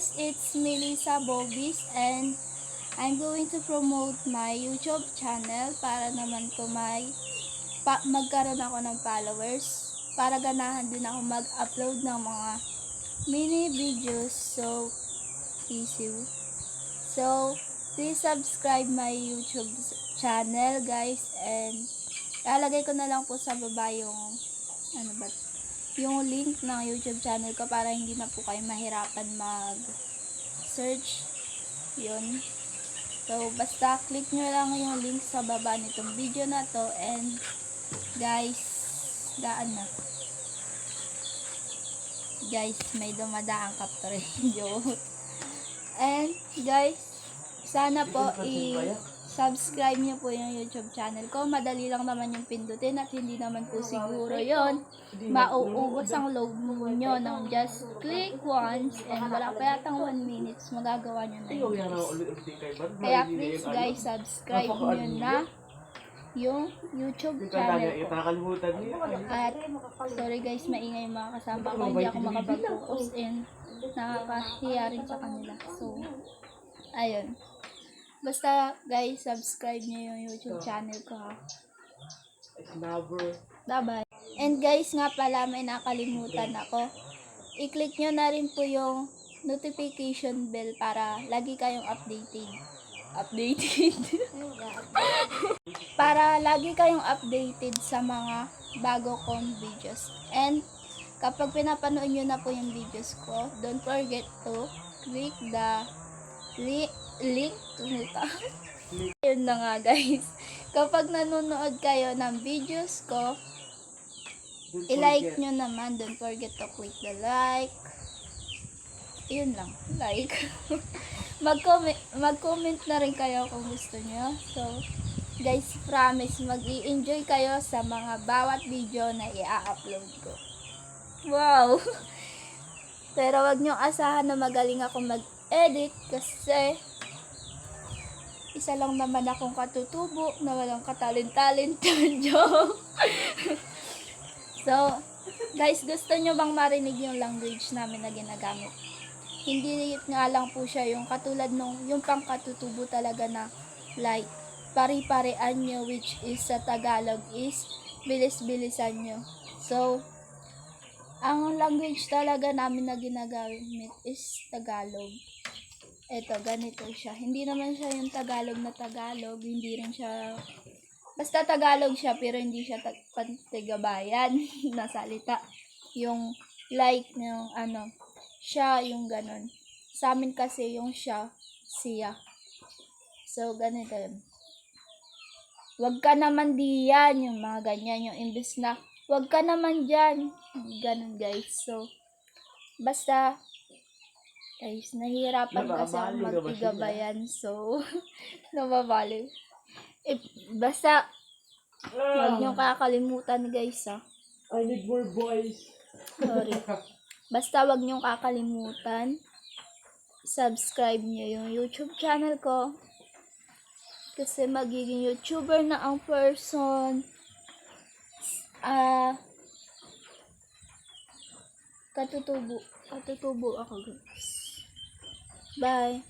guys, it's Melissa Bobis and I'm going to promote my YouTube channel para naman ko magkaroon ako ng followers para ganahan din ako mag-upload ng mga mini videos. So, please subscribe my YouTube channel guys, and ilalagay ko na lang po sa baba yung link ng YouTube channel ko para hindi na po kayo mahirapan mag-search. Yun. So, basta click nyo lang yung link sa baba nitong video na to, and guys, may dumadaang kaptorelyo. And guys, sana po subscribe nyo po yung YouTube channel ko. Madali lang naman yung pindutin at hindi naman po siguro yon mauubos ang load nyo ng just click once, and wala pa yatang 1 minutes magagawa nyo na yun. Kaya please guys, subscribe nyo na yung YouTube channel ko. At sorry guys, maingay yung mga kasama ko, hindi ako makapag-focus and nakakahiya rin sa kanila. So, ayun. Basta guys, subscribe nyo yung YouTube channel ko ha. Bye-bye. And guys nga pala, may nakalimutan ako. I-click nyo na rin po yung notification bell para lagi kayong updated. Para lagi kayong updated sa mga bago kong videos. And kapag pinapanood nyo na po yung videos ko, don't forget to click the link yun na nga guys, kapag nanonood kayo ng videos ko, i-like nyo naman. Don't forget to click the like. Yun lang, like. Mag-comment na rin kayo kung gusto nyo. So guys, promise mag-i-enjoy kayo sa mga bawat video na i-upload ko. Wow. Pero wag nyo asahan na magaling ako mag-edit, kasi isa lang naman akong katutubo na walang katalent-talent. Joke. So, guys, gusto nyo bang marinig yung language namin na ginagamit? Hindi nga lang po siya yung katulad yung pang katutubo talaga na like, pari-parean nyo, which is sa Tagalog is bilis-bilisan nyo. So, ang language talaga namin na ginagamit is Tagalog. Eto, ganito siya. Hindi naman siya yung Tagalog na Tagalog. Hindi rin siya, basta Tagalog siya, pero hindi siya Pantigabayan na salita. Yung like, yung siya, yung ganon. Sa amin kasi yung siya, siya. So, ganito yun. Wag ka naman diyan, yung mga ganyan. Yung imbes na, wag ka naman dyan. Ganon guys. So, basta, guys, nahihirapan kasi ako magtigabayan. So, nababaliw. Basta, wag nyo kakalimutan guys ha. I need more boys. Sorry. Basta wag nyo kakalimutan. Subscribe nyo yung YouTube channel ko. Kasi magiging YouTuber na ang person. Katutubo ako guys. Bye.